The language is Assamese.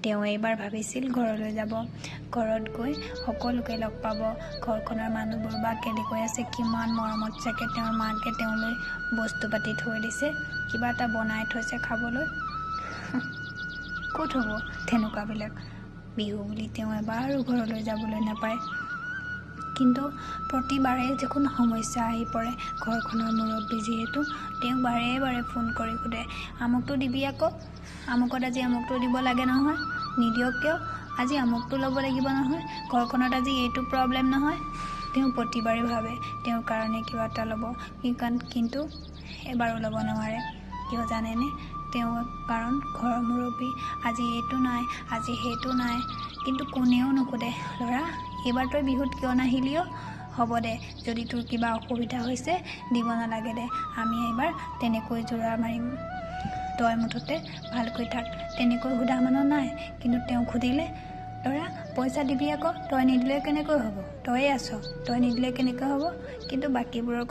তেওঁ এইবাৰ ভাবিছিল ঘৰলৈ যাব। ঘৰত গৈ সকলোকে লগ পাব। ঘৰখনৰ মানুহবোৰ বা কেনেকৈ আছে, কিমান মৰমত চাগে তেওঁৰ মাকে তেওঁলৈ বস্তু পাতি থৈ দিছে, কিবা এটা বনাই থৈছে খাবলৈ। ক'ত হ'ব তেনেকুৱাবিলাক? বিহু বুলি তেওঁ এবাৰো ঘৰলৈ যাবলৈ নাপায়। কিন্তু প্ৰতিবাৰেই দেখোন সমস্যা আহি পৰে। ঘৰখনৰ মুৰব্বী যিহেতু, তেওঁক বাৰে বাৰে ফোন কৰি সোধে, আমুকটো দিবি আকৌ, আমুকত আজি আমুকটো দিব লাগে নহয়, নিদিয়ক কিয়? আজি আমুকটো ল'ব লাগিব নহয়, ঘৰখনত আজি এইটো প্ৰব্লেম নহয়। তেওঁ প্ৰতিবাৰে ভাবে তেওঁৰ কাৰণে কিবা এটা ল'ব, কিন্তু এবাৰো ল'ব নোৱাৰে। কিয় জানেনে? তেওঁ কাৰণ ঘৰৰ মুৰব্বী, আজি এইটো নাই, আজি সেইটো নাই। কিন্তু কোনেও নুসুধে, ল'ৰা এইবাৰ তই বিহুত কিয় নাহিলিও? হ'ব দে, যদি তোৰ কিবা অসুবিধা হৈছে দিব নালাগে দে, আমি এইবাৰ তেনেকৈ জোৰা মাৰিম, তই মুঠতে ভালকৈ থাক। তেনেকৈ সোধা মানুহ নাই। কিন্তু তেওঁক সুধিলে, ল'ৰা পইচা দিবি আকৌ, তই নিদিলে কেনেকৈ হ'ব? তয়ে আছ, তই নিদিলে কেনেকৈ হ'ব? কিন্তু বাকীবোৰৰ